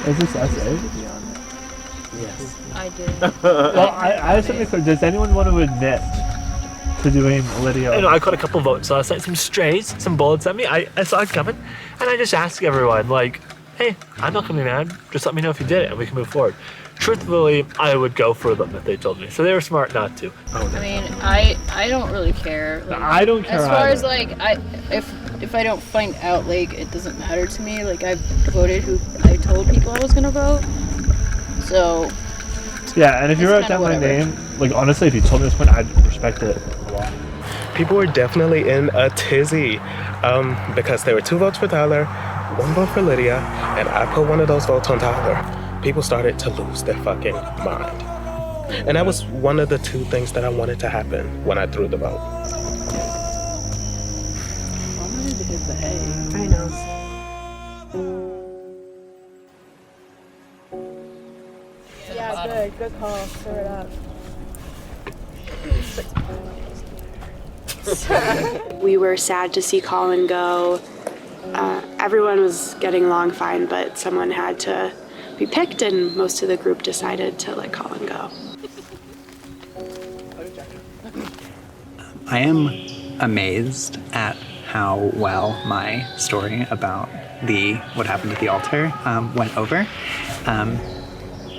Is this essay? Yes. I did. Well, I have something clear. Does anyone want to admit to doing Lydia? You know, I got a couple votes, so I sent some strays, some bullets at me. I saw it coming, and I just asked everyone, like, hey, I'm not gonna be mad. Just let me know if you did it, and we can move forward. Truthfully, I would go for them if they told me. So they were smart not to. I mean, I don't really care. Like, I don't care as far either. as like if I don't find out, like it doesn't matter to me. Like I voted who I told people I was gonna vote. So Yeah, and if you it's wrote kinda down my whatever. name, like honestly, if you told me this point, I'd respect it a lot. People were definitely in a tizzy because there were 2 votes for Tyler, 1 vote for Lydia, and I put one of those votes on Tyler. People started to lose their fucking mind. And that was one of the 2 things that I wanted to happen when I threw the vote. I know. Yeah, good call. Stir it up. We were sad to see Colin go. Everyone was getting along fine, but someone had to be picked, and most of the group decided to let Colin go. I am amazed at how well my story about what happened at the altar went over.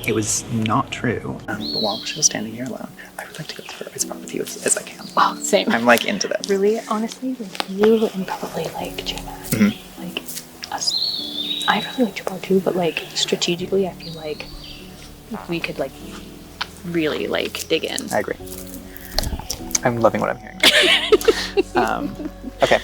It was not true. But while she was standing here alone, I would like to go through as far with you as I can. oh, same. I'm like into that. Really, honestly, like you and probably like J-Mac, like us. I really like Jabbar too, but like strategically, I feel like we could like really like dig in. I agree. I'm loving what I'm hearing. Okay.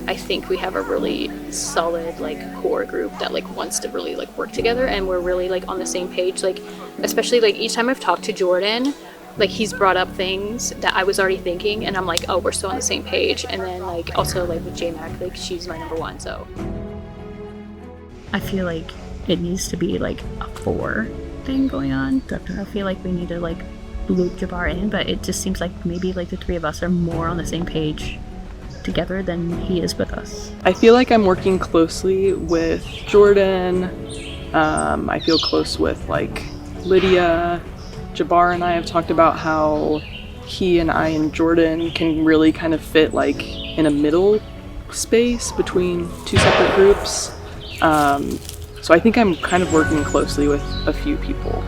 I think we have a really solid like core group that like wants to really like work together, and we're really like on the same page. Like especially like each time I've talked to Jordan, like he's brought up things that I was already thinking, and I'm like, oh, we're still on the same page. And then like also like with J-Mac, like she's my number 1, so I feel like it needs to be like a 4 thing going on. I feel like we need to like loop Jabbar in, but it just seems like maybe like the 3 of us are more on the same page together than he is with us. I feel like I'm working closely with Jordan. I feel close with like Lydia. Jabbar and I have talked about how he and I and Jordan can really kind of fit like in a middle space between 2 separate groups. So I think I'm kind of working closely with a few people.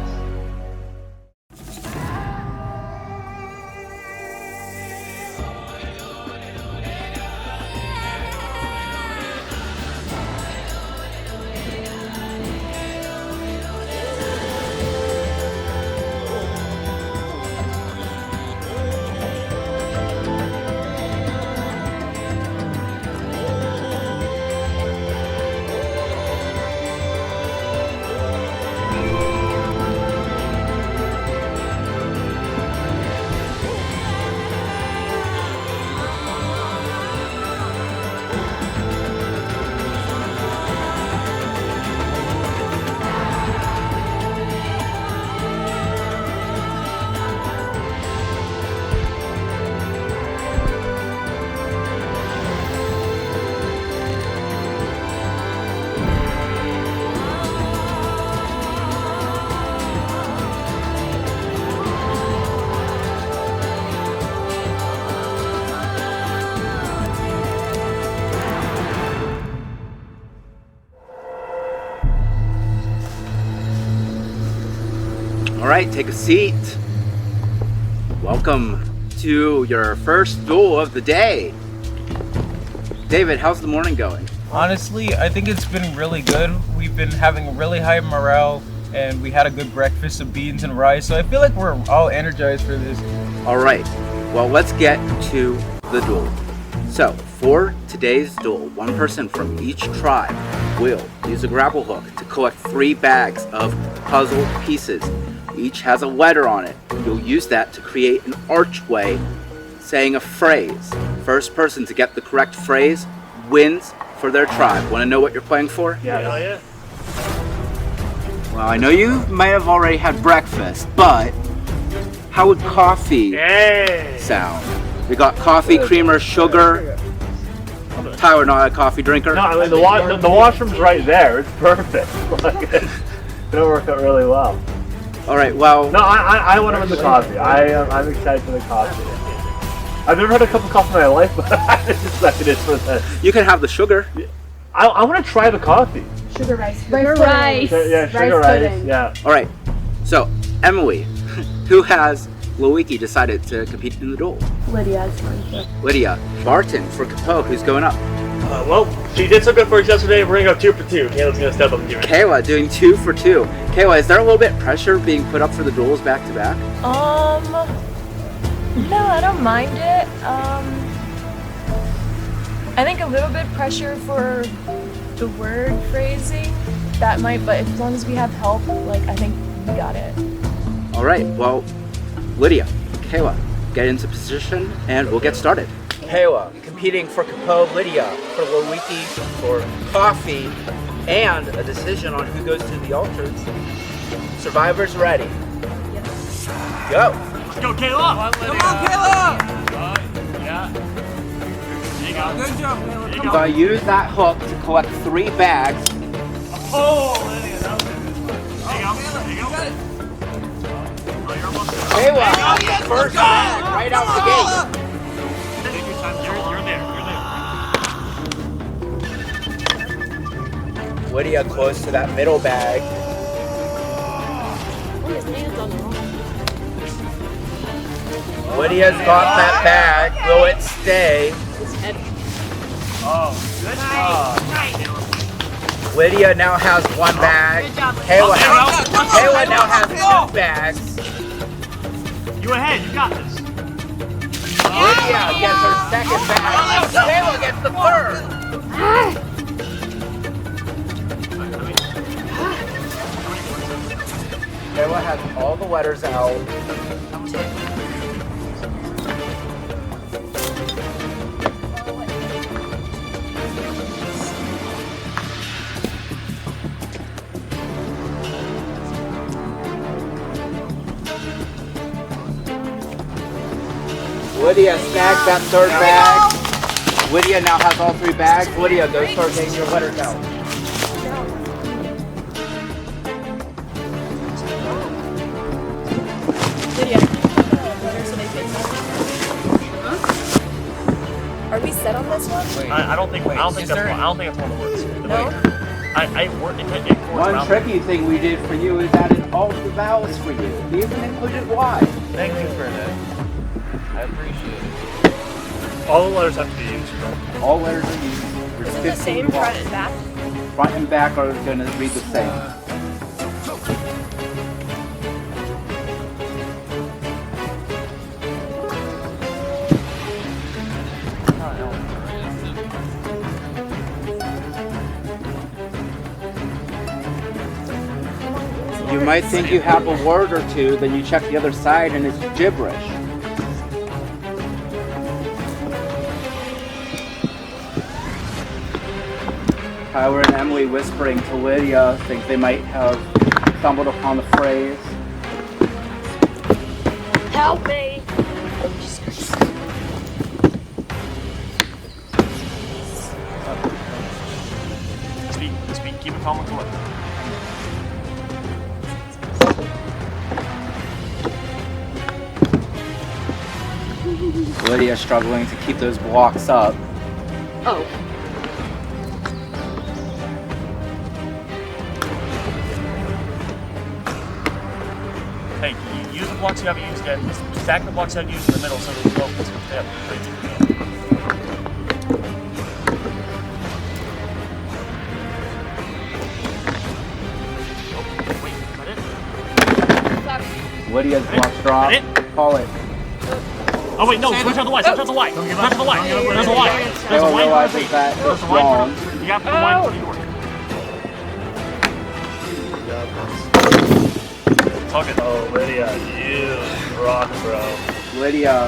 All right, take a seat. Welcome to your first duel of the day. David, how's the morning going? Honestly, I think it's been really good. We've been having really high morale, and we had a good breakfast of beans and rice, so I feel like we're all energized for this. All right, well, let's get to the duel. So, for today's duel, 1 person from each tribe will use a grapple hook to collect 3 bags of puzzle pieces. Each has a letter on it. You'll use that to create an archway saying a phrase. First person to get the correct phrase wins for their tribe. Want to know what you're playing for? Yeah. Well, I know you might have already had breakfast, but how would coffee sound? We got coffee, creamer, sugar. Tyler, not a coffee drinker? No, I mean, the washroom's right there. It's perfect. It'll work out really well. All right. Well, No, I want to win the coffee. I'm excited for the coffee. I've never had a cup of coffee in my life, but I'm excited for this. you can have the sugar. I want to try the coffee. Sugar rice. Yeah, sugar rice. Yeah. All right. So, Emily, who has Loiki decided to compete in the duel? Lydia's going to. Lydia. Barton for Capo, who's going up. Well, she did so good for us yesterday. We're gonna go 2 for 2. Kayla's gonna step up and do it. Kayla doing 2 for 2. Kayla, is there a little bit pressure being put up for the duels back to back? No, I don't mind it. I think a little bit pressure for the word phrasing. That might, but as long as we have help, like, I think we got it. All right. Well, Lydia, Kayla, get into position and we'll get started. Kayla competing for Capo, Lydia for Loiki, for coffee, and a decision on who goes to the altars. Survivors ready. Yes. Go. Let's go, Kayla! Come on, Kayla! Yeah. There you go. Good job, Kayla. There you I'm go. gonna use that hook to collect 3 bags. Oh, Lydia, that was good. There you go. There you go. Oh, you're almost there. Kayla, first bag right out the gate. Take your time. You're there. You're there. Lydia close to that middle bag. Lydia's got that bag. Will it stay? Oh, good job. Lydia now has 1 bag. Kayla now has 2 bags. You ahead. You got this. Lydia gets her 2nd bag. Kayla gets the 3rd. Kayla has all the letters out. Lydia snags that 3rd bag. Lydia now has all 3 bags. Lydia, go start getting your letters out. Are we set on this one? I don't think that's one. I don't think it's one of the words. No? I worked it. One tricky thing we did for you is added all the vowels for you. We even included Y. Thank you for that. I appreciate it. All the letters have to be used. All letters are used. There's Is it the 15 same vowels. front and back? Front and back are going to read the same. You might think you have a word or two, then you check the other side and it's gibberish. Tyler and Emily whispering to Lydia think they might have stumbled upon the phrase. Help me! Speak. Keep it calm and collected. Lydia struggling to keep those blocks up. Oh. Hey, you use the blocks you haven't used yet. Stack the blocks you haven't used in the middle so those don't stay up. Lydia's block drop. Call it. Oh wait, no, switch out the white, switch out the white. Switch out the white. There's a white. There's a Kayla white. realizes that There's it's a white. wrong. You got the white for the door. Talk it. Oh, Lydia, you rock, bro. Lydia.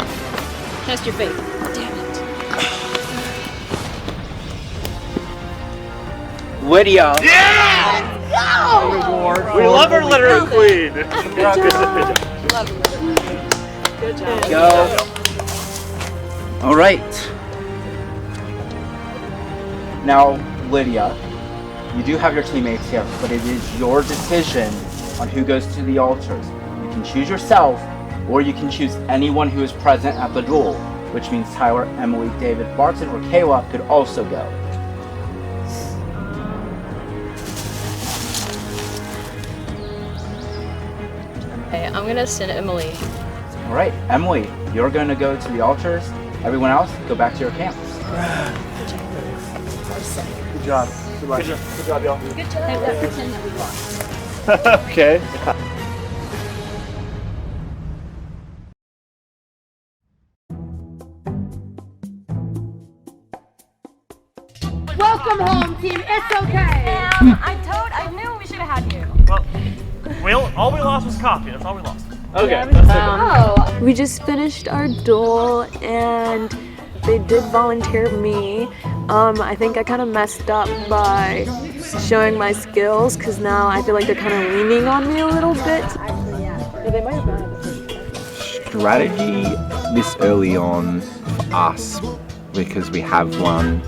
Test your faith. Damn it. Lydia. Yeah! Reward. We love our literary queen. Good job. Good job. Go. All right. Now, Lydia, You do have your teammates here, but it is your decision on who goes to the altars. You can choose yourself, or you can choose anyone who is present at the duel, which means Tyler, Emily, David, Barton, or Kayla could also go. Okay, I'm gonna send Emily. All right, Emily, you're going to go to the altars. Everyone else, go back to your camps. Good job. Good luck. Good job, y'all. Good job. Pretend that we lost. Okay. Welcome home, team. It's okay. I knew we should have had you. Well, all we lost was coffee. That's all we lost. Okay. We just finished our duel and they did volunteer me. I think I kind of messed up by showing my skills because now I feel like they're kind of leaning on me a little bit. Strategy this early on for us, because we have one,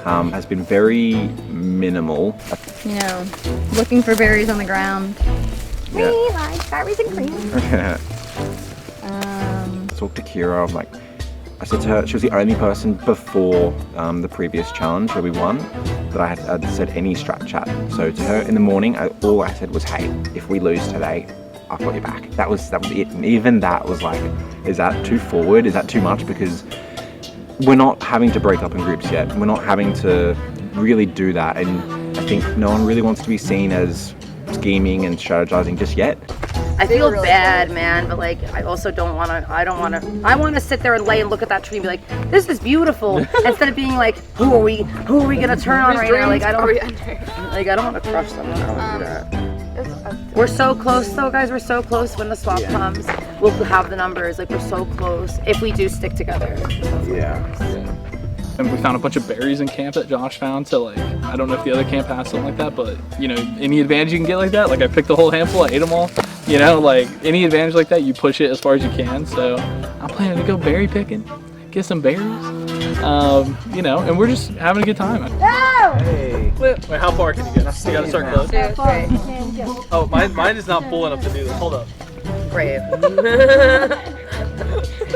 has been very minimal. You know, looking for berries on the ground. Yeah. We like berries and cream. Talked to Kira, I'm like, I said to her, she was the only person before the previous challenge where we won that I had said any strat chat. So to her in the morning, all I said was, hey, if we lose today, I've got your back. That was it. And even that was like, is that too forward? Is that too much? Because we're not having to break up in groups yet. We're not having to really do that. And I think no one really wants to be seen as scheming and strategizing just yet. I feel bad, man, but like I also don't want to. I want to sit there and lay and look at that tree and be like, "This is beautiful," instead of being like, "Who are we gonna turn on right now?" Like I don't want to crush someone. I don't want to do that. We're so close, though, guys. We're so close. When the swap comes, we'll have the numbers. Like we're so close if we do stick together. Yeah. And we found a bunch of berries in camp that Josh found, so like, I don't know if the other camp has something like that, but you know, any advantage you can get like that, like I picked a whole handful, I ate them all, you know, like any advantage like that, you push it as far as you can. So I'm planning to go berry picking, get some berries, you know, and we're just having a good time. No! Hey. Wait, how far can you get? You gotta start close. Oh, mine is not full enough to do this. Hold up. Brave.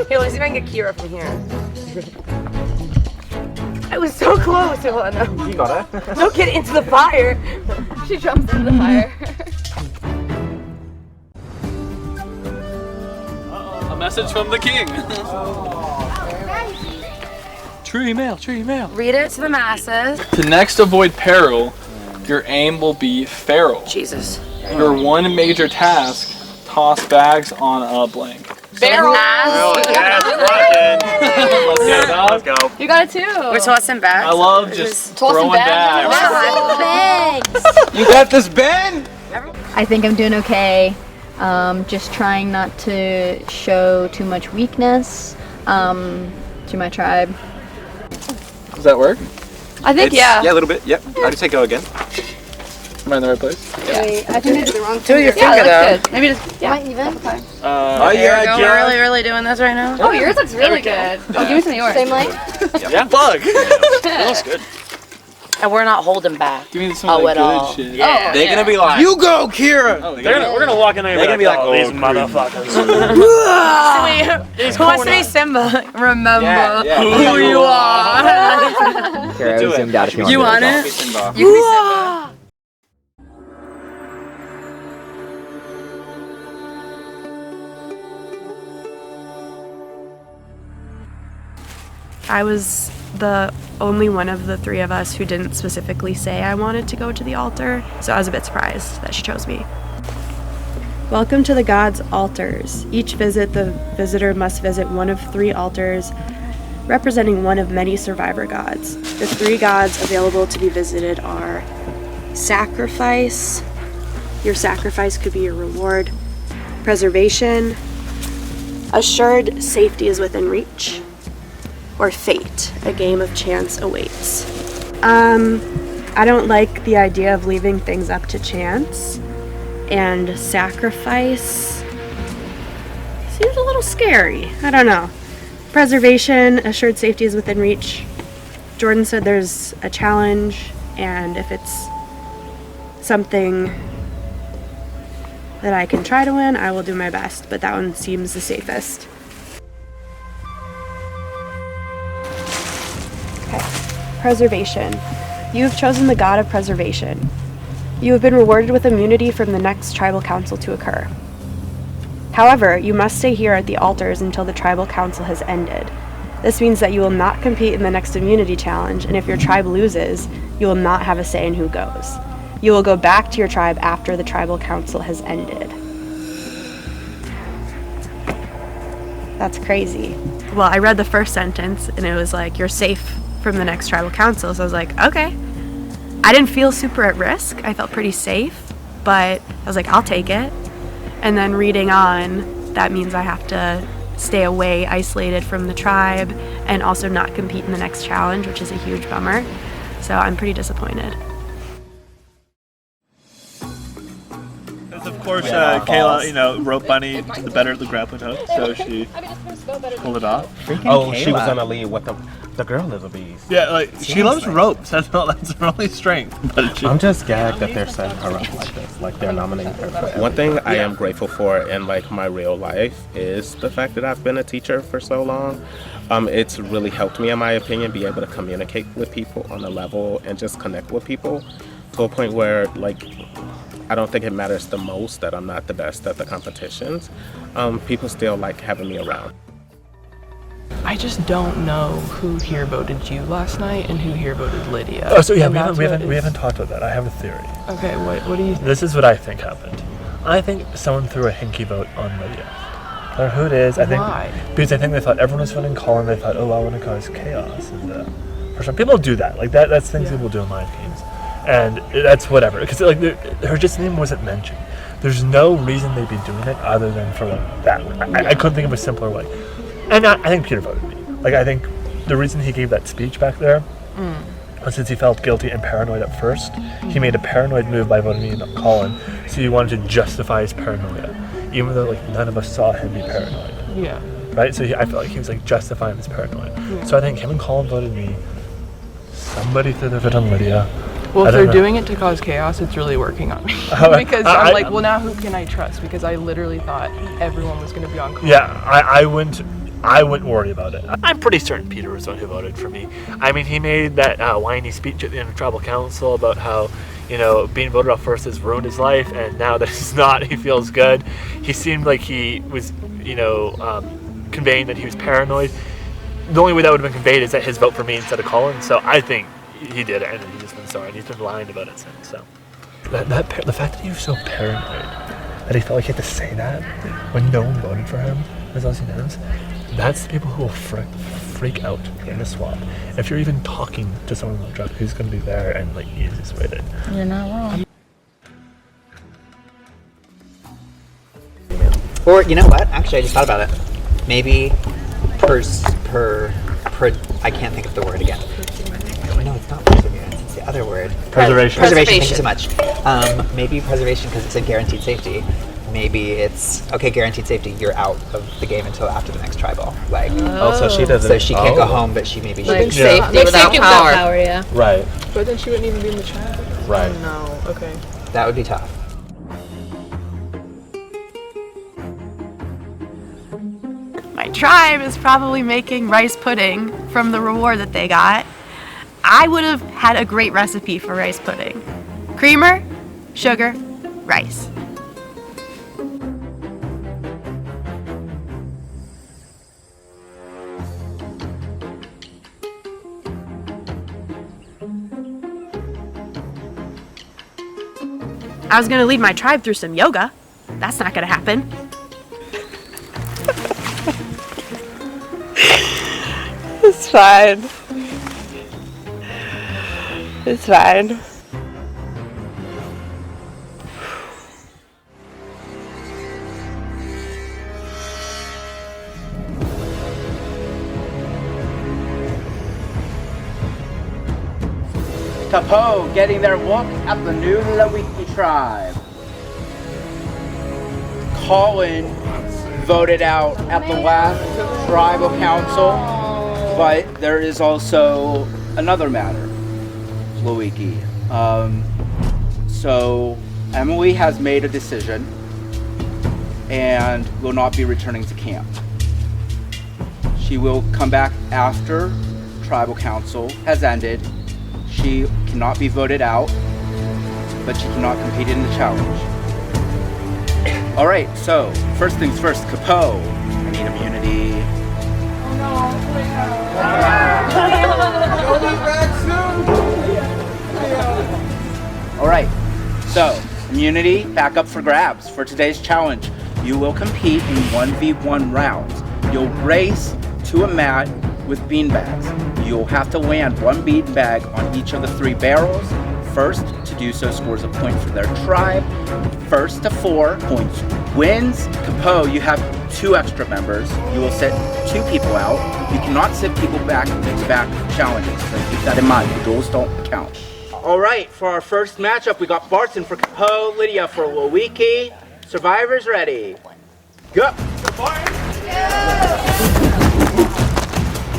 Hey, let's see if I can get Kira from here. I was so close. Oh, no. You got it. Don't get into the fire. She jumps into the fire. A message from the king. True email. Read it to the masses. To next avoid peril, your aim will be feral. Jesus. Your one major task, toss bags on a blank. Barrel. Let's go. You got it too. We're tossing bags. I love just Tossing throwing bags. Bags. You got this, Ben? I think I'm doing okay. Just trying not to show too much weakness to my tribe. Does that work? I think Yeah, a little bit. Yep. I just say go again. Am I in the right place? Wait, I think I did the wrong Do your Yeah, finger that's though. good. Maybe just even. Okay. Oh Yeah, we're really doing this right now. Oh, yours looks really good. Oh, give me some of yours. Same length. Yeah. Bug. That looks good. And we're not holding back. Give me some of that at good shit. Yeah. They're gonna be like, you go, Kira! Oh, We're gonna walk in there and be like, oh, these motherfuckers. Who wants to be Simba? Remember Yeah. who you are. Kira, zoomed out if You want it? You can be Simba. I was the only one of the three of us who didn't specifically say I wanted to go to the altar, so I was a bit surprised that she chose me. Welcome to the Gods' Altars. Each visit, the visitor must visit one of 3 altars representing one of many survivor gods. The 3 gods available to be visited are sacrifice. Your sacrifice could be your reward. Preservation. Assured safety is within reach. Or fate, a game of chance awaits. I don't like the idea of leaving things up to chance, and sacrifice seems a little scary. I don't know. Preservation, assured safety is within reach. Jordan said there's a challenge, and if it's something that I can try to win, I will do my best, but that one seems the safest. Okay, preservation. You have chosen the god of preservation. You have been rewarded with immunity from the next tribal council to occur. However, you must stay here at the altars until the tribal council has ended. This means that you will not compete in the next immunity challenge, and if your tribe loses, you will not have a say in who goes. You will go back to your tribe after the tribal council has ended. That's crazy. Well, I read the first sentence, and it was like, you're safe from the next tribal council, so I was like, okay. I didn't feel super at risk. I felt pretty safe, but I was like, I'll take it. And then reading on, that means I have to stay away, isolated from the tribe, and also not compete in the next challenge, which is a huge bummer. So I'm pretty disappointed. Of course, Kayla, rope bunny the better at the grappling hook, so she pulled it off. Oh, she was on a lead with the girl is a beast. Yeah, like she loves ropes. That's her only strength. But I'm just gagged that they're setting her up like this, like they're nominating her for. One thing I am grateful for in like my real life is the fact that I've been a teacher for so long. It's really helped me, in my opinion, be able to communicate with people on a level and just connect with people to a point where like I don't think it matters the most that I'm not the best at the competitions. People still like having me around. I just don't know who here voted you last night and who here voted Lydia. Oh, so yeah, we haven't talked about that. I have a theory. Okay, what do you? This is what I think happened. I think someone threw a hinky vote on Lydia. I don't know who it is. I think Why? Because I think they thought everyone was voting Colin. They thought, oh, I want to cause chaos. And for some people do that. Like that's things people do in live games. And that's whatever, because like her just name wasn't mentioned. There's no reason they'd be doing it other than for like that. I couldn't think of a simpler way. And I think Peter voted me. Like I think the reason he gave that speech back there was since he felt guilty and paranoid at first. He made a paranoid move by voting me and not Colin. So he wanted to justify his paranoia, even though like none of us saw him be paranoid. Yeah. Right. So I felt like he was like justifying his paranoia. Yeah. So I think him and Colin voted me. Somebody threw their vote on Lydia. Well, if they're doing it to cause chaos, it's really working on me. Because I'm like, well, now who can I trust? Because I literally thought everyone was going to be on call. Yeah, I wouldn't worry about it. I'm pretty certain Peter was the one who voted for me. I mean, he made that whiny speech at the end of Tribal Council about how, being voted off first has ruined his life, and now that he's not, he feels good. He seemed like he was, conveying that he was paranoid. The only way that would have been conveyed is that his vote for me instead of Colin. So I think he did it, and he's just been sorry, and he's been lying about it since. So the fact that he was so paranoid that he felt like he had to say that when no one voted for him, as Ozzy knows, that's the people who will freak out in the swap. If you're even talking to someone about drugs, who's going to be there and like easiest way to. You're not wrong. Or you know what? Actually, I just thought about it. Maybe I can't think of the word again. No, it's not perseverance. It's the other word. Preservation. Preservation. Thank you so much. Maybe preservation because it said guaranteed safety. Maybe it's okay. Guaranteed safety. You're out of the game until after the next tribal. Like, so she doesn't. So she can't go home, but she maybe like should. Safety without power. Yeah. Right. But then she wouldn't even be in the tribe. Right. Oh, no. Okay. That would be tough. My tribe is probably making rice pudding from the reward that they got. I would have had a great recipe for rice pudding. Creamer, sugar, rice. I was gonna lead my tribe through some yoga. That's not gonna happen. It's fine. It's fine. Tapo getting their look at the new Lawiki tribe. Colin voted out at the last tribal council, but there is also another matter, Lawiki. So Emily has made a decision and will not be returning to camp. She will come back after tribal council has ended. She cannot be voted out, but she cannot compete in the challenge. All right, so first things first, Capo. I need immunity. All right, so immunity back up for grabs for today's challenge. You will compete in 1v1 rounds. You'll race to a mat with beanbags. You'll have to land one beanbag on each of the 3 barrels. First to do so scores a point for their tribe. First to 4 points wins. Capo, you have 2 extra members. You will sit 2 people out. You cannot sit people back to back challenges, so keep that in mind. The duels don't count. All right, for our first matchup, we got Barton for Capo, Lydia for Lowiki. Survivors ready. Go!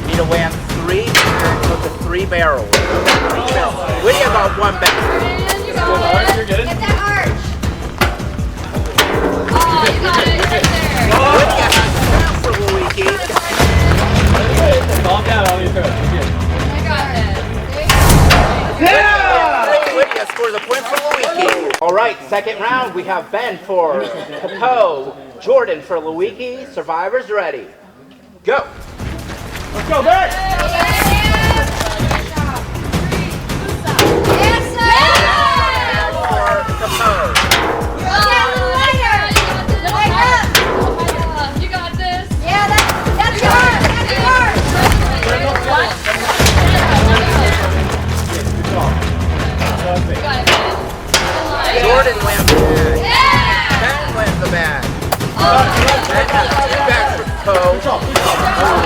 Need to land 3 bags with the 3 barrels. Lydia got 1 bag. You're good. Get that arch. Oh, you got it. Right there. Lydia has 2 for Lowiki. Calm down, I'll be through it. I got it. Lydia scores a point for Lowiki. All right, second round, we have Ben for Capo, Jordan for Lowiki. Survivors ready. Go. Let's go, Ben. For Capo. You got this. Yeah, that's yours. That's yours. Jordan wins the bag. Ben wins the bag. Ben has 2 bags for Capo.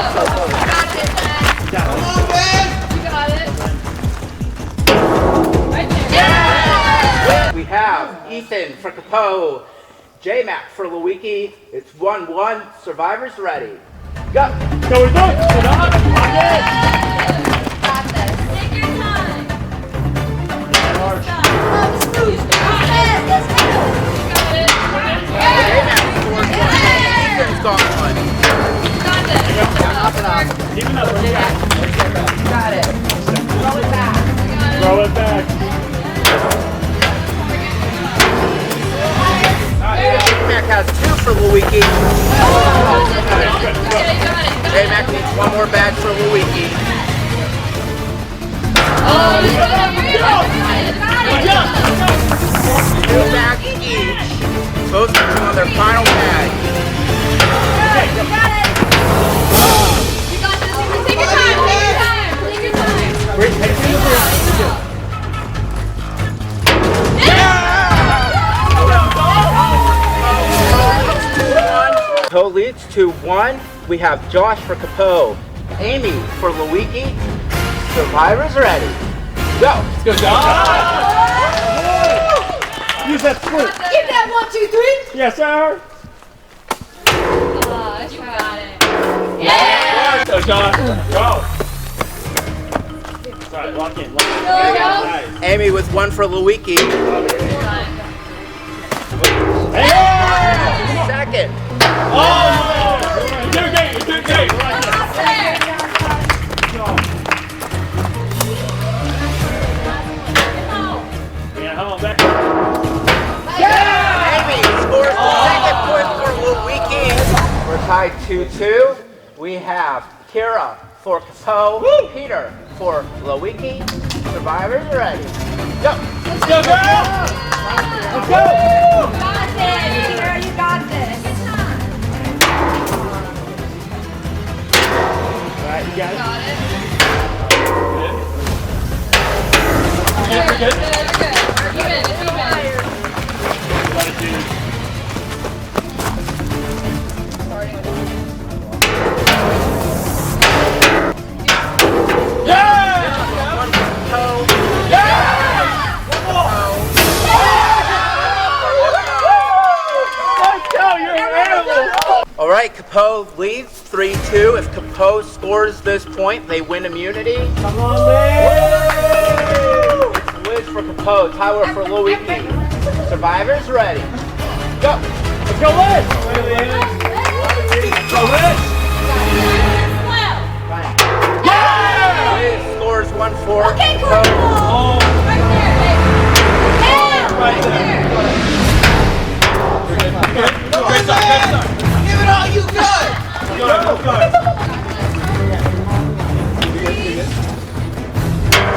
Come on, Ben. You got it. Right there. We have Ethan for Capo, J-Mac for Lowiki. It's 1-1. Survivors ready. Go. Go, we do it. Get up. Got this. Take your time. J-Mac scores 1. Ethan's got 1. Got this. Keep it up. Got it. Throw it back. Throw it back. J-Mac has 2 for Lowiki. J-Mac needs 1 more bag for Lowiki. Oh, you got it. 2 bags each. Both working on their final bag. You got it. You got this. Take your time. Take your time. Take your time. Capo leads 2-1. We have Josh for Capo, Amy for Lowiki. Survivors ready. Go. Let's go, Josh. Use that split. Give that 1, 2, 3. Yes, sir. You got it. Yeah. Go, Josh. Go. Sorry, lock in. Lock in. Go. Amy with 1 for Lowiki. Second. Oh! You're doing great. You're doing great. Yeah, hold on back. Amy scores the second point for Lowiki. We're tied 2-2. We have Kira for Capo, Peter for Lowiki. Survivors ready. Go. Let's go, girl. Let's go. You got this. Peter, you got this. Alright, you got it. Got it. Yeah, we're good. We're good. Even. It's even. Got it, dude. All right, Capo leads 3-2. If Capo scores this point, they win immunity. Come on, man! It's Boys for Capote, Tyler for Luigi. Survivors ready. Go! Let's go, Liz! Go, Liz! Yeah! Liz scores 1-4. Okay, cool. Oh. Right there, baby. Right there. Great start. Give it all you got!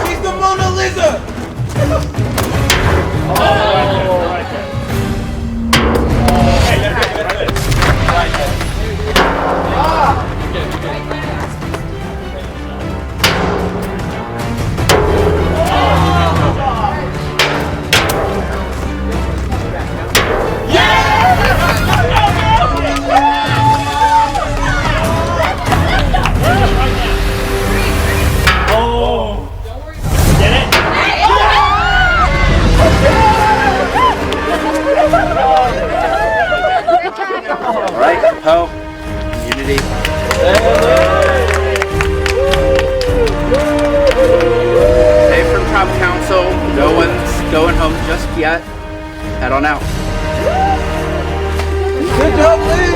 She's the Mona Lisa! Oh, right there. Hey, that's it. Right there. Ah! Alright, Poe, community. Hey, from Tribal Council, no one's going home just yet. Head on out. Good job, Liz!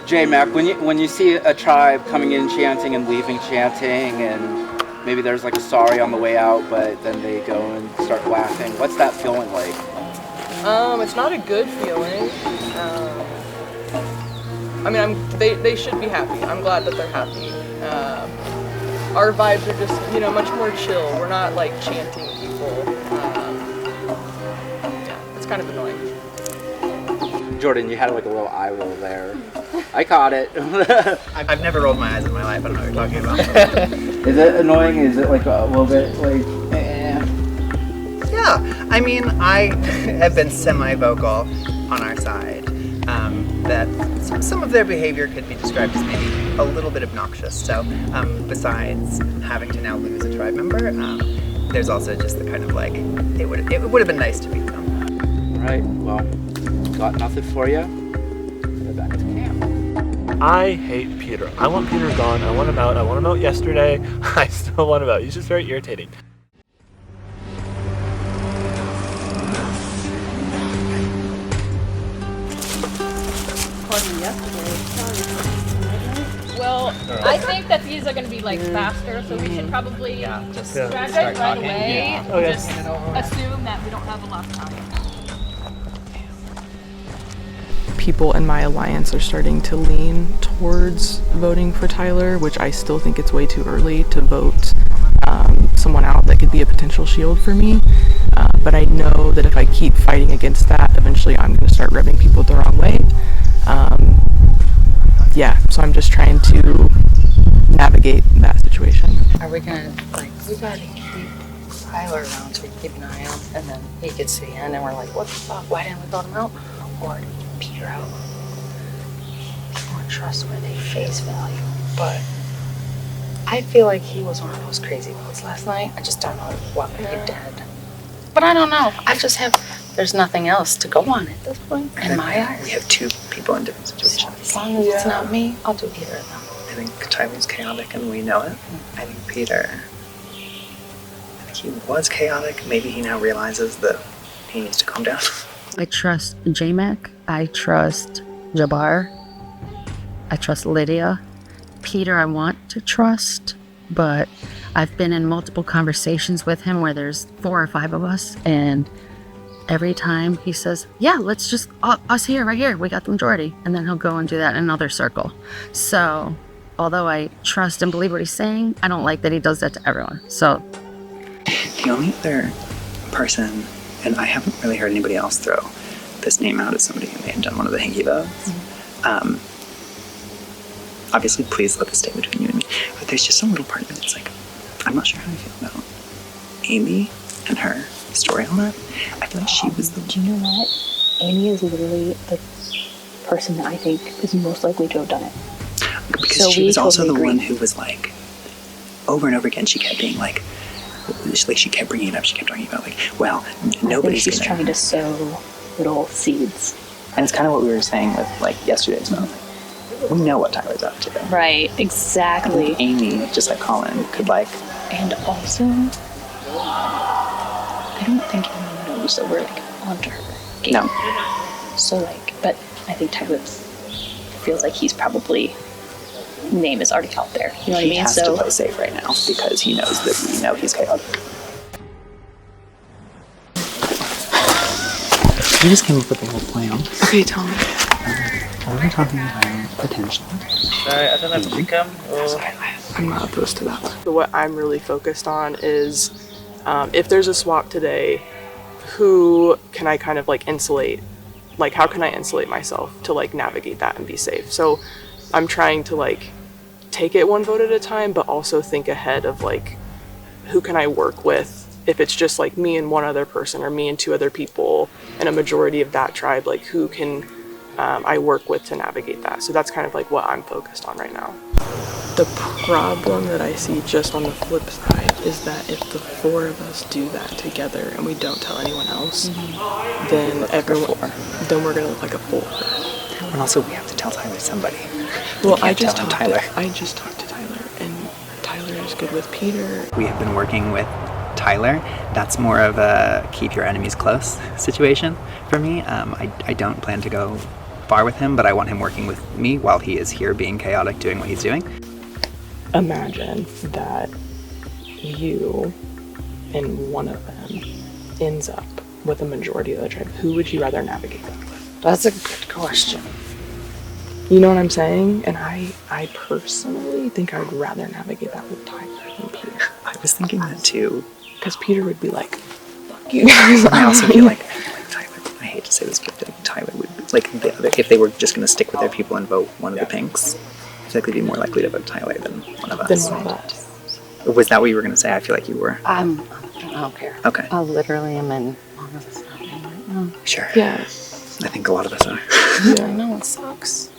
J-Mac, when you see a tribe coming in chanting and leaving chanting, and maybe there's like a sorry on the way out, but then they go and start laughing, what's that feeling like? It's not a good feeling. I mean, they should be happy. I'm glad that they're happy. Our vibes are just, you know, much more chill. We're not like chanting people. Yeah, it's kind of annoying. Jordan, you had like a little eye roll there. I caught it. I've never rolled my eyes in my life. I don't know what you're talking about. Is it annoying? Is it like a little bit like, Yeah, I mean, I have been semi-vocal on our side that some of their behavior could be described as maybe a little bit obnoxious. So besides having to now lose a tribe member, there's also just the kind of like, it would have been nice to meet them. Alright, well, got nothing for you. Go back to camp. I hate Peter. I want Peter gone. I want him out. I want him out yesterday. I still want him out. He's just very irritating. Well, I think that these are going to be like faster, so we should probably just strategize start right talking. away. Yeah. Okay. Just assume that we don't have a lot of time. People in my alliance are starting to lean towards voting for Tyler, which I still think it's way too early to vote someone out that could be a potential shield for me. But I know that if I keep fighting against that, eventually I'm going to start rubbing people the wrong way. Yeah, so I'm just trying to navigate that situation. Are we gonna, like, we gotta keep Tyler around so we can keep an eye out, and then he gets to the end and we're like, what the fuck, why didn't we vote him out? Or Peter out? People aren't trustworthy, face value. But I feel like he was one of those crazy votes last night. I just don't know what he did. But I don't know. There's nothing else to go on at this point, in my eyes. We have two people in different situations. As long as it's not me, I'll do either of them. I think Tyler's chaotic and we know it. I think Peter, he was chaotic. Maybe he now realizes that he needs to calm down. I trust J-Mac. I trust Jabbar. I trust Lydia. Peter I want to trust, but I've been in multiple conversations with him where there's 4 or 5 of us, and every time he says, yeah, let's just, us here, right here, we got the majority. And then he'll go and do that in another circle. So, although I trust and believe what he's saying, I don't like that he does that to everyone. So, The only other person, and I haven't really heard anybody else throw this name out as somebody who may have done one of the hanky votes. Obviously, please let this stay between you and me. But there's just a little part of me that's like, I'm not sure how I feel about Amy and her story on that. I feel like she was the... Do you know what? Amy is literally the person that I think is most likely to have done it. Because so she was also the one who was like, over and over again, she kept being like she kept bringing it up. She kept talking about like, well, nobody's she's trying to sow little seeds. And it's kind of what we were saying with like yesterday's vote. we know what Tyler's up to. Right, exactly. Amy, just like Colin, could like. And also, I don't think anyone knows that we're like onto her game. No. So like, but I think Tyler feels like he's probably name is already out there. You know what I mean? He has to play safe right now because he knows that we know he's chaotic. We just came up with the whole plan. Okay, tell me. What are we talking about potentially? Sorry, I don't know if you come or... I'm not opposed to that. So what I'm really focused on is if there's a swap today, who can I kind of like insulate? Like how can I insulate myself to like navigate that and be safe? So I'm trying to like take it one vote at a time, but also think ahead of like who can I work with if it's just like me and one other person or me and two other people and a majority of that tribe, like who can I work with to navigate that. So that's kind of like what I'm focused on right now. The problem that I see just on the flip side is that if the four of us do that together and we don't tell anyone else, then then we're gonna look like a four. And also we have to tell Tyler somebody. Well, I just talked to Tyler, and Tyler is good with Peter. We have been working with Tyler. That's more of a keep your enemies close situation for me. I don't plan to go far with him, but I want him working with me while he is here being chaotic, doing what he's doing. Imagine that you and one of them ends up with a majority of the tribe. Who would you rather navigate that with? That's a good question. You know what I'm saying? And I personally think I would rather navigate that with Tyler than Peter. I was thinking that too. Because Peter would be like, fuck you guys. I also feel like Tyler, I hate to say this, but Tyler would be, like, if they were just going to stick with their people and vote one of the pinks, I feel like they'd be more likely to vote Tyler than one of us. Was that what you were going to say? I feel like you were. I don't care. Okay. I literally am in all of this happening right now. Sure. Yeah. I think a lot of us are. Yeah, I know, it sucks.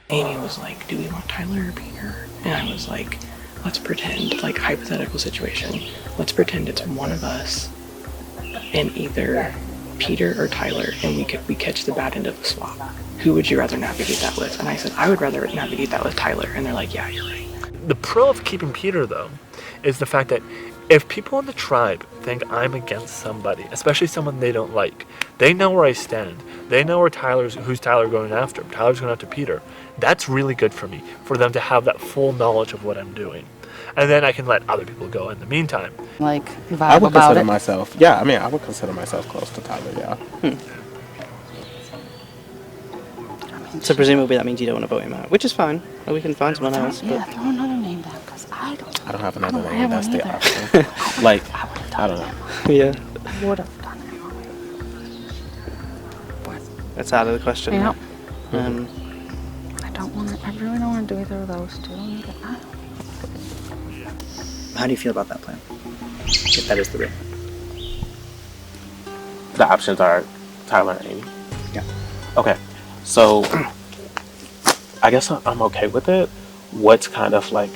Amy was like, do we want Tyler or Peter? And I was like, let's pretend, like hypothetical situation, let's pretend it's one of us and either Peter or Tyler, and we catch the bad end of the swap. Who would you rather navigate that with? And I said, I would rather navigate that with Tyler. And they're like, yeah, you're right. The pro of keeping Peter, though, is the fact that if people in the tribe think I'm against somebody, especially someone they don't like, they know where I stand. They know who's Tyler going after. Tyler's going after Peter. That's really good for me, for them to have that full knowledge of what I'm doing. And then I can let other people go in the meantime. Like, I would consider myself, I would consider myself close to Tyler, yeah. So presumably that means you don't want to vote him out, which is fine. Or we can find someone else. Yeah, throw another name down, because I don't have another name, that's the option. Like, I don't know. Yeah. I would have done it. That's out of the question. Yeah. Now. I really don't want to do either of those two. How do you feel about that plan? If that is the real. The options are Tyler and Amy? Yeah. Okay, so I guess I'm okay with it. What's kind of like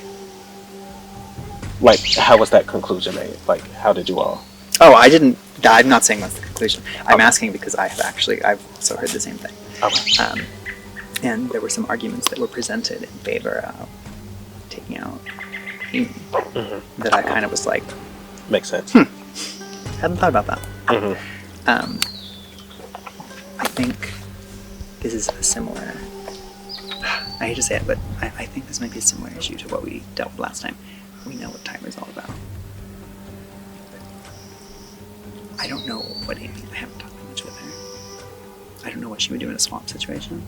how was that conclusion made? Like, how did you all? Oh, I'm not saying that's the conclusion. I'm asking because I've also heard the same thing. Okay. And there were some arguments that were presented in favor of taking out Amy that I kind of was like, makes sense. Hadn't thought about that. I think this is a similar. I hate to say it, but I think this might be a similar issue to what we dealt with last time. We know what Tyler's all about. I don't know what Amy. I haven't talked much with her. I don't know what she would do in a swamp situation.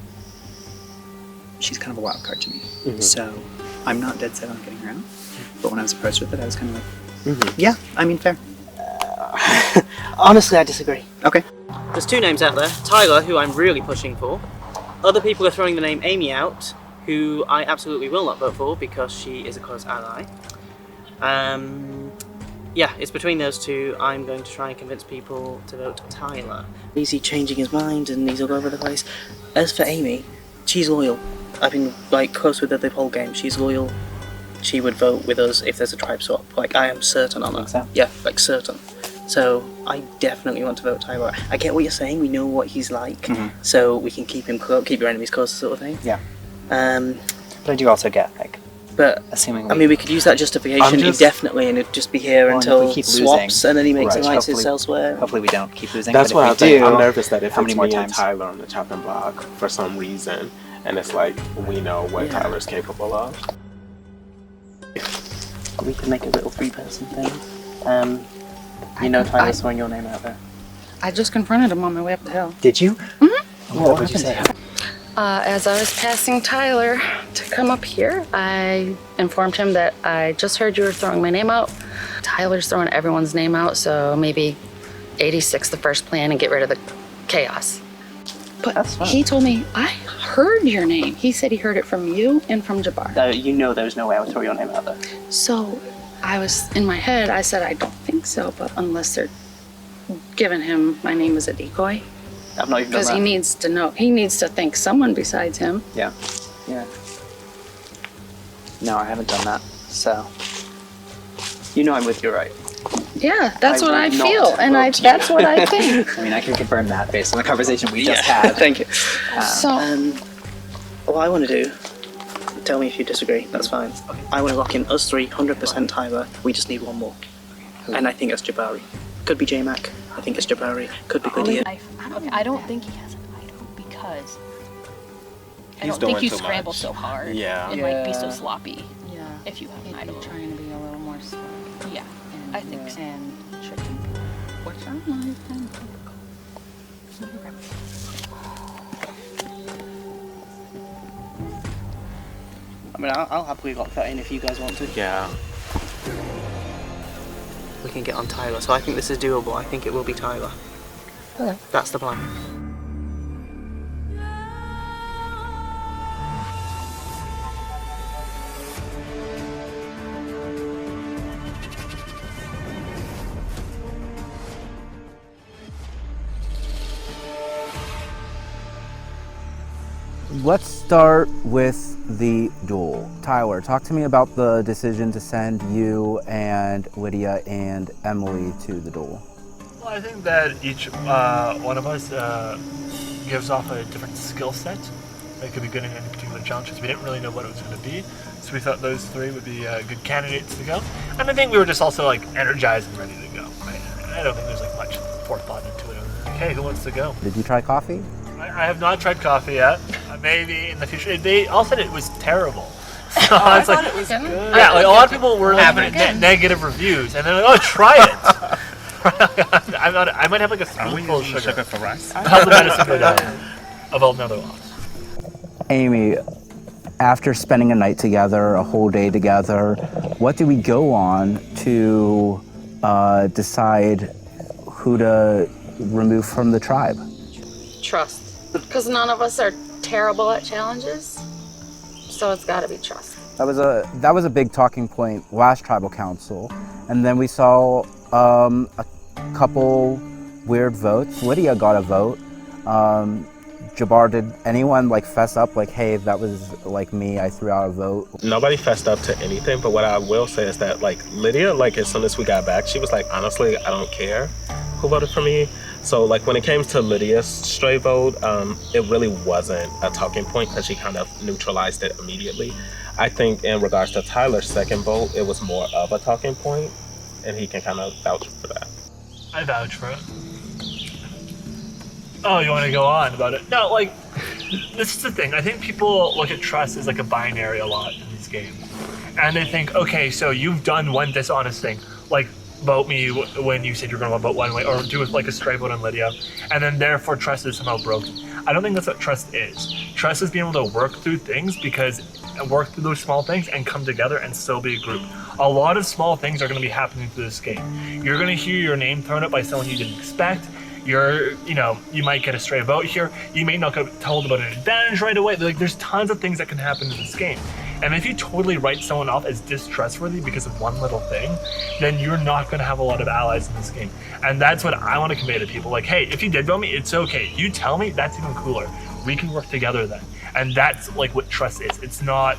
She's kind of a wild card to me. So I'm not dead set on getting her out. But when I was approached with it, I was kind of like, yeah, I mean, fair. Honestly, I disagree. Okay. There's two names out there. Tyler, who I'm really pushing for. Other people are throwing the name Amy out, who I absolutely will not vote for because she is a close ally. Yeah, it's between those two. I'm going to try and convince people to vote Tyler. He's changing his mind and he's all over the place. As for Amy, she's loyal. I've been close with her the whole game. She's loyal. She would vote with us if there's a tribe swap. I am certain on that. So? Yeah, certain. So I definitely want to vote Tyler. I get what you're saying. We know what he's like, so we can keep your enemies close, sort of thing. Yeah. But I do also get like. But assuming I mean, we could use that justification indefinitely, and it'd just be here until he swaps, and then he makes alliances elsewhere. Hopefully, we don't keep losing. That's but what if I we think. do, I'm nervous that if how it's many more me and times? Tyler on the chopping block for some reason, and it's like we know what Tyler's capable of. We could make a little 3-person thing. You know, Tyler's throwing your name out there. I just confronted him on my way up the hill. Did you? Mm-hmm. What did you say? As I was passing Tyler to come up here, I informed him that I just heard you were throwing my name out. Tyler's throwing everyone's name out, so maybe 86 the first plan and get rid of the chaos. But he told me, I heard your name. He said he heard it from you and from Jabbar. You know there's no way I would throw your name out there. So I was, in my head, I said, I don't think so, but unless they're giving him my name as a decoy. I've not even done Because that. he needs to know, he needs to think someone besides him. Yeah. No, I haven't done that. So. You know I'm with you, right? Yeah, that's what I will not feel, and vote that's you. what I think. I mean, I can confirm that based on the conversation we just had. Thank you. So, what I want to do, tell me if you disagree, that's fine. I want to lock in us three, 100% Tyler. We just need one more. And I think it's Jabari. Could be J-Mac. I think it's Jabari. Could be Lydia. I don't think he has an idol because I He's don't think doing you too scramble much. so hard. Yeah. And like be so Yeah. sloppy. Yeah. If you have an idol. Trying to be a little more smart. Yeah. I think so. And tricky. What's wrong? I mean, I'll happily lock that in if you guys want to. Yeah. We can get on Tyler, so I think this is doable. I think it will be Tyler. Okay. That's the plan. Let's start with the duel. Tyler, talk to me about the decision to send you and Lydia and Emily to the duel. Well, I think that each one of us gives off a different skill set that could be good in any particular challenge, because we didn't really know what it was going to be. So we thought those three would be good candidates to go. And I think we were just also like energized and ready to go. Right? I don't think there's like much forethought into it. Like, hey, who wants to go? Did you try coffee? I have not tried coffee yet. Maybe in the future. They all said it was terrible. So I was like, it was good. yeah, like a lot of people were like negative reviews, and they're like, "Oh, try it." I might have like a spoonful of sugar for rice. How's the medicine go down? Of another loss. Amy, after spending a night together, a whole day together, what do we go on to decide who to remove from the tribe? Trust. Because none of us are terrible at challenges, so it's got to be trust. That was a big talking point last tribal council, and then we saw a couple weird votes. Lydia got a vote. Jabbar, did anyone like fess up like, hey, that was like me, I threw out a vote? Nobody fessed up to anything, but what I will say is that like Lydia, like as soon as we got back, she was like, honestly, I don't care who voted for me. So like when it came to Lydia's stray vote, it really wasn't a talking point because she kind of neutralized it immediately. I think in regards to Tyler's second vote, it was more of a talking point, and he can kind of vouch for that. I vouch for it. Oh, you want to go on about it? No, like, this is the thing. I think people look at trust as like a binary a lot in these games. And they think, okay, so you've done one dishonest thing, like vote me when you said you're going to vote one way, or do it like a stray vote on Lydia, and then therefore trust is somehow broken. I don't think that's what trust is. Trust is being able to work through things work through those small things and come together and still be a group. A lot of small things are going to be happening through this game. You're going to hear your name thrown up by someone you didn't expect. You might get a stray vote here. You may not get told about an advantage right away. Like, there's tons of things that can happen in this game. And if you totally write someone off as distrustworthy because of one little thing, then you're not going to have a lot of allies in this game. And that's what I want to convey to people. Like, hey, if you did vote me, it's okay. You tell me, that's even cooler. We can work together then. And that's like what trust is. It's not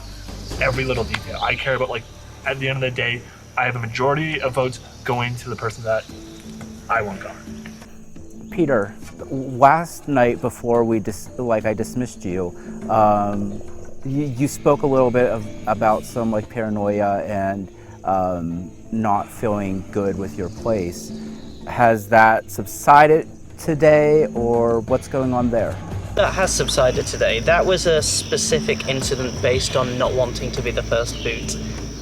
every little detail. I care about, like, at the end of the day, I have a majority of votes going to the person that I want gone. Peter, last night before I dismissed you, you spoke a little bit about some like paranoia and not feeling good with your place. Has that subsided today, or what's going on there? That has subsided today. That was a specific incident based on not wanting to be the first boot.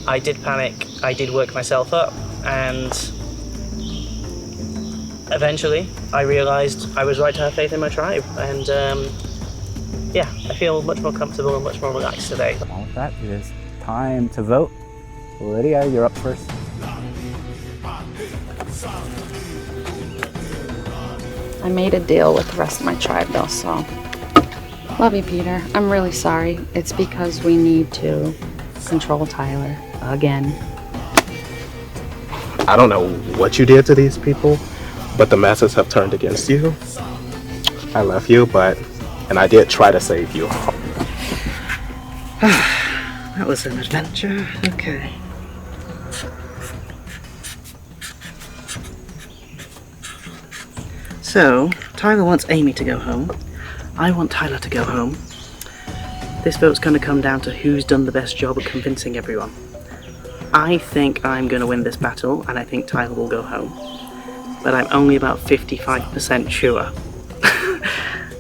I did panic, I did work myself up, and eventually I realized I was right to have faith in my tribe, and yeah, I feel much more comfortable and much more relaxed today. All with that, it is time to vote. Lydia, you're up first. I made a deal with the rest of my tribe though, so. Love you, Peter. I'm really sorry. It's because we need to control Tyler again. I don't know what you did to these people, but the masses have turned against you. I love you, and I did try to save you. That was an adventure. Okay. So, Tyler wants Amy to go home. I want Tyler to go home. This vote's going to come down to who's done the best job of convincing everyone. I think I'm going to win this battle, and I think Tyler will go home. But I'm only about 55% sure.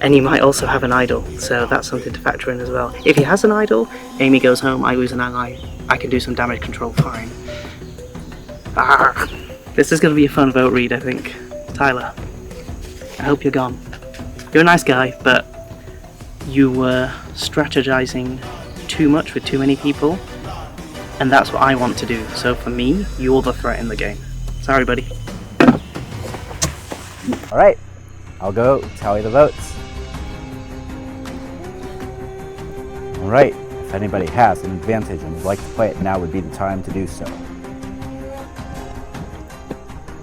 And he might also have an idol, so that's something to factor in as well. If he has an idol, Amy goes home, I lose an ally, I can do some damage control, fine. This is going to be a fun vote read, I think. Tyler, I hope you're gone. You're a nice guy, but you were strategizing too much with too many people, and that's what I want to do. So for me, you're the threat in the game. Sorry, buddy. All right, I'll go tally the votes. All right, if anybody has an advantage and would like to play it, now would be the time to do so.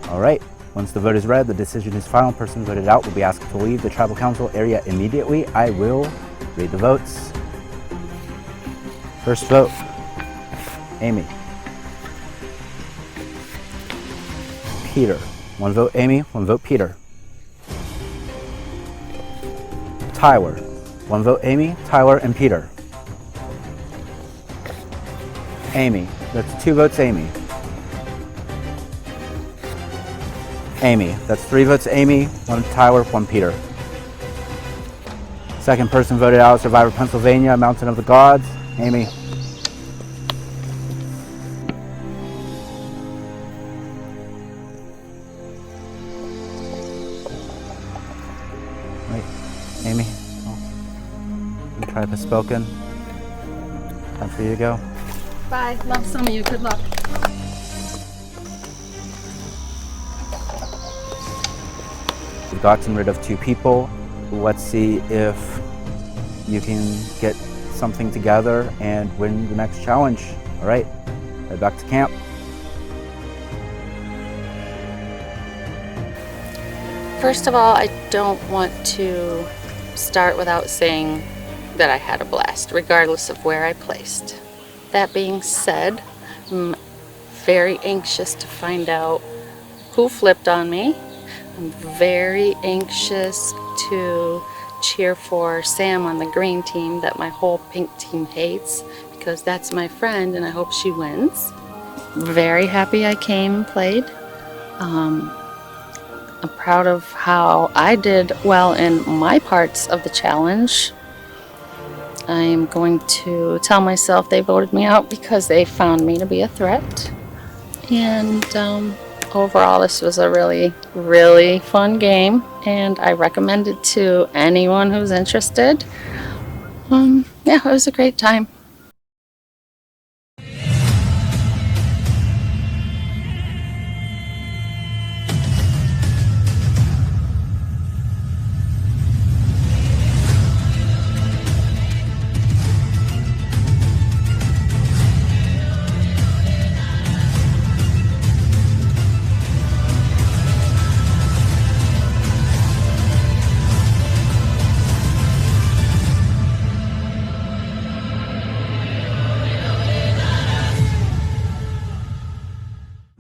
All right, once the vote is read, the decision is final. Person voted out will be asked to leave the tribal council area immediately. I will read the votes. First vote, Amy. Peter. One vote Amy, one vote Peter. Tyler. One vote Amy, Tyler, and Peter. Amy. That's 2 votes Amy. Amy. That's 3 votes Amy, 1 Tyler, 1 Peter. Second person voted out, Survivor Pennsylvania, Mountain of the Gods, Amy. Wait, Amy, you tried to spoken. Time for you to go. Bye. Love some of you. Good luck. We've gotten rid of 2 people. Let's see if you can get something together and win the next challenge. All right, head back to camp. First of all, I don't want to start without saying that I had a blast, regardless of where I placed. That being said, I'm very anxious to find out who flipped on me. I'm very anxious to cheer for Sam on the green team that my whole pink team hates, because that's my friend and I hope she wins. Very happy I came and played. I'm proud of how I did well in my parts of the challenge. I'm going to tell myself they voted me out because they found me to be a threat. And overall, this was a really, really fun game, and I recommend it to anyone who's interested. Yeah, it was a great time.